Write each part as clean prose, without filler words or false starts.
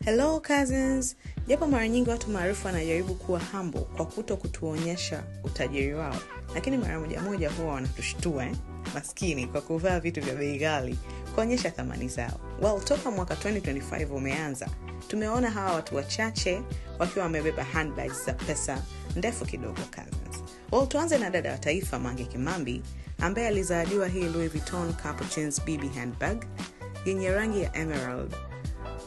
Hello cousins, japo mara nyingi watu maarufu wanajaribu kuwa humble kwa kutuonyesha utajiri wao, lakini mara moja huwa wanatushtua maskini kwa kuvaa vitu vya bei ghali kuonyesha thamani zao. Toka mwaka 2025 umeanza, tumeona hawa watu wachache wakiwa wamebeba handbags za pesa ndefu kidogo cousins. Tuanze na dada wa taifa Mange Kimambi ambaye alizawadiwa hii Louis Vuitton Capucines BB handbag yenye rangi ya emerald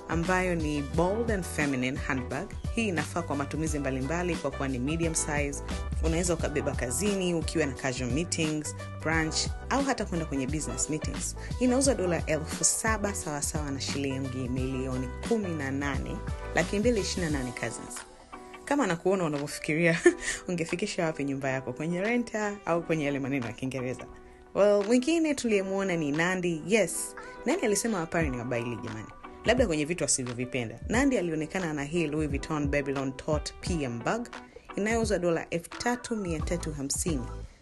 ambayo ni bold and feminine handbag. Hii inafaa kwa matumizi mbalimbali kwa kuwa ni medium size. Unaweza ukabeba kazini ukiwa na casual meetings, brunch au hata kwenda kwenye business meetings. Inauzwa $7,000 sawa na shilingi milioni 18,228 cousins. Kama nakuona unavyofikiria ungefikisha wapi nyumba yako, kwenye renta au kwenye yale maneno ya Kiingereza? Mwingine tuliyemuona ni Nandy. Yes, Nandy alisema wapari ni wabaili jamani, labda kwenye vitu asivyovipenda. Nandy alionekana na hii Louis Vuitton Babylon Tote PM bag inayouzwa $3,350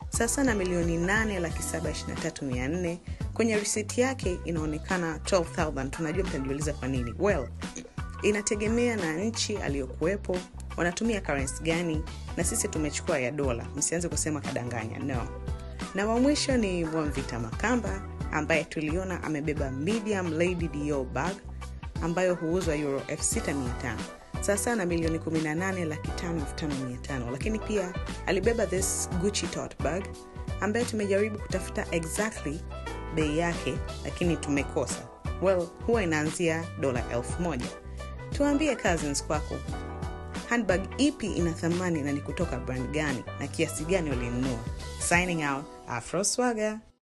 sasa na milioni 8,723,400. Kwenye receipt yake inaonekana 12,000. Tunajua mtajiuliza kwa nini. Inategemea na nchi aliyokuepo, wanatumia currency gani, na sisi tumechukua ya dola. Msianze kusema kadanganya, no. Na wa mwisho ni Mwamvita Makamba ambaye tuliona amebeba medium Lady Dior bag ambayo huuzwa €6,500 sasa na milioni 18,500,500. Lakini pia alibeba this Gucci tote bag ambayo tumejaribu kutafuta exactly bei yake lakini tumekosa. Huwa inaanzia $1,000. Tuambie cousins kwako, handbag ipi ina thamani na ni kutoka brand gani na kiasi gani ulinunua? Signing out, Afro Swagger.